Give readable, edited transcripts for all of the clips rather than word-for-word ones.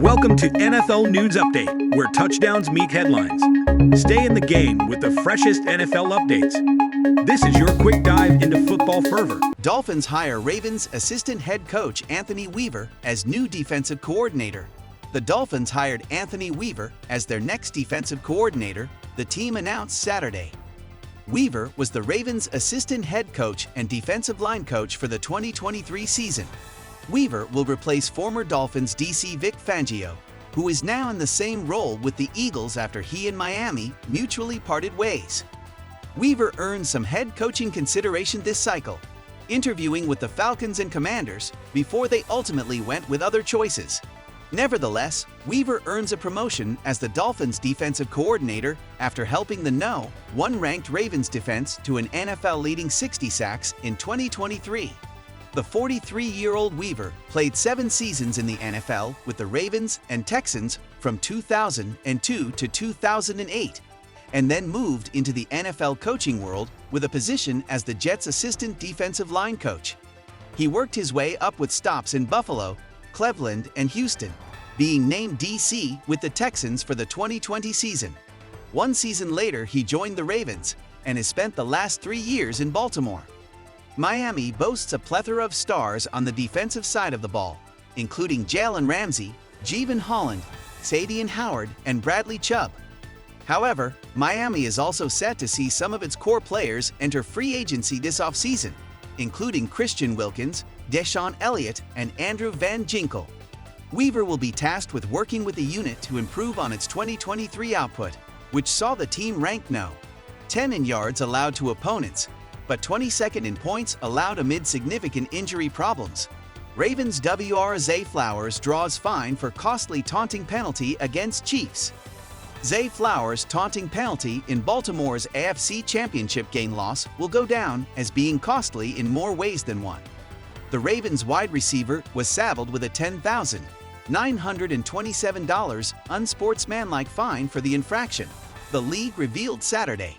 Welcome to NFL News Update, where touchdowns meet headlines. Stay in the game with the freshest NFL updates. This is your quick dive into football fervor. Dolphins hire Ravens assistant head coach Anthony Weaver as new defensive coordinator. The Dolphins hired Anthony Weaver as their next defensive coordinator, the team announced Saturday. Weaver was the Ravens assistant head coach and defensive line coach for the 2023 season. Weaver will replace former Dolphins DC Vic Fangio, who is now in the same role with the Eagles after he and Miami mutually parted ways. Weaver earned some head coaching consideration this cycle, interviewing with the Falcons and Commanders before they ultimately went with other choices. Nevertheless, Weaver earns a promotion as the Dolphins defensive coordinator after helping the No. 1 ranked Ravens defense to an NFL-leading 60 sacks in 2023. The 43-year-old Weaver played 7 seasons in the NFL with the Ravens and Texans from 2002 to 2008, and then moved into the NFL coaching world with a position as the Jets' assistant defensive line coach. He worked his way up with stops in Buffalo, Cleveland, and Houston, being named DC with the Texans for the 2020 season. 1 season later, he joined the Ravens and has spent the last 3 years in Baltimore. Miami boasts a plethora of stars on the defensive side of the ball, including Jalen Ramsey, Jevon Holland, Xavier Howard, and Bradley Chubb. However, Miami is also set to see some of its core players enter free agency this offseason, including Christian Wilkins, Deshaun Elliott, and Andrew Van Ginkel. Weaver will be tasked with working with the unit to improve on its 2023 output, which saw the team ranked No. 10 in yards allowed to opponents, but 22nd in points allowed amid significant injury problems. Ravens WR Zay Flowers draws fine for costly taunting penalty against Chiefs. Zay Flowers' taunting penalty in Baltimore's AFC Championship game loss will go down as being costly in more ways than one. The Ravens wide receiver was saddled with a $10,927 unsportsmanlike fine for the infraction, the league revealed Saturday.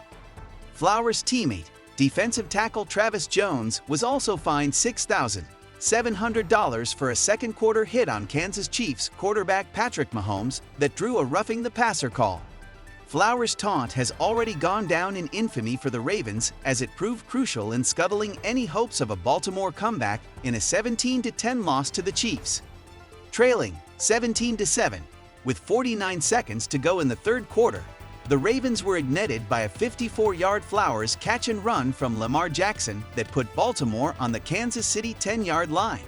Flowers' teammate, defensive tackle Travis Jones, was also fined $6,700 for a second-quarter hit on Kansas Chiefs quarterback Patrick Mahomes that drew a roughing the passer call. Flowers' taunt has already gone down in infamy for the Ravens as it proved crucial in scuttling any hopes of a Baltimore comeback in a 17-10 loss to the Chiefs. Trailing 17-7, with 49 seconds to go in the third quarter, the Ravens were ignited by a 54-yard Flowers catch-and-run from Lamar Jackson that put Baltimore on the Kansas City 10-yard line.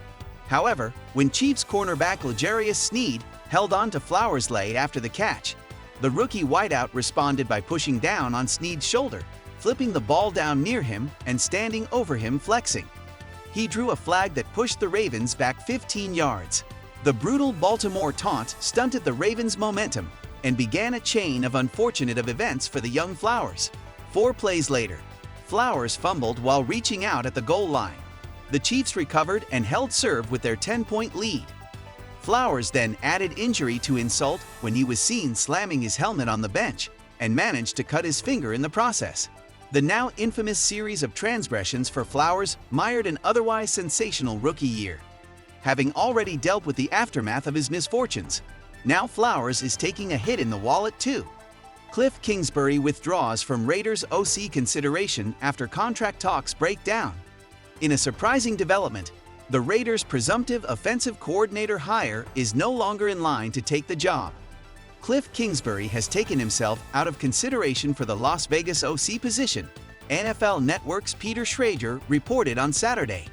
However, when Chiefs cornerback L'Jarius Sneed held on to Flowers late after the catch, the rookie wideout responded by pushing down on Sneed's shoulder, flipping the ball down near him and standing over him flexing. He drew a flag that pushed the Ravens back 15 yards. The brutal Baltimore taunt stunted the Ravens' momentum and began a chain of unfortunate events for the young Flowers. 4 plays later, Flowers fumbled while reaching out at the goal line. The Chiefs recovered and held serve with their 10-point lead. Flowers then added injury to insult when he was seen slamming his helmet on the bench and managed to cut his finger in the process. The now infamous series of transgressions for Flowers mired an otherwise sensational rookie year. Having already dealt with the aftermath of his misfortunes, now Flowers is taking a hit in the wallet too. Cliff Kingsbury withdraws from Raiders OC consideration after contract talks break down. In a surprising development, the Raiders' presumptive offensive coordinator hire is no longer in line to take the job. Cliff Kingsbury has taken himself out of consideration for the Las Vegas OC position, NFL Network's Peter Schrager reported on Saturday.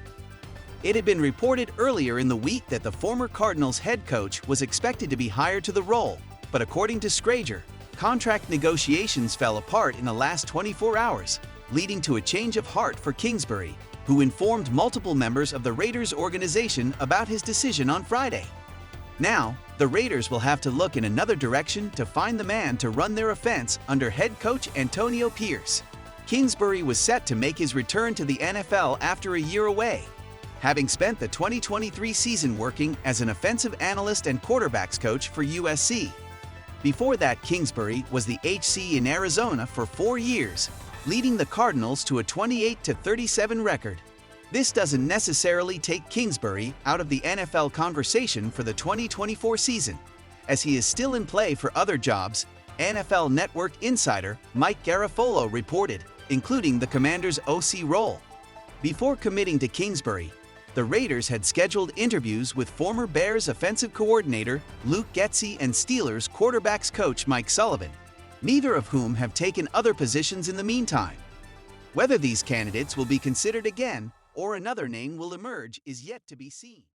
It had been reported earlier in the week that the former Cardinals head coach was expected to be hired to the role, but according to Schrager, contract negotiations fell apart in the last 24 hours, leading to a change of heart for Kingsbury, who informed multiple members of the Raiders organization about his decision on Friday. Now, the Raiders will have to look in another direction to find the man to run their offense under head coach Antonio Pierce. Kingsbury was set to make his return to the NFL after a year away, having spent the 2023 season working as an offensive analyst and quarterbacks coach for USC. Before that, Kingsbury was the HC in Arizona for 4 years, leading the Cardinals to a 28-37 record. This doesn't necessarily take Kingsbury out of the NFL conversation for the 2024 season, as he is still in play for other jobs, NFL Network insider Mike Garafolo reported, including the Commanders' OC role. Before committing to Kingsbury, the Raiders had scheduled interviews with former Bears offensive coordinator Luke Getsy and Steelers quarterbacks coach Mike Sullivan, neither of whom have taken other positions in the meantime. Whether these candidates will be considered again or another name will emerge is yet to be seen.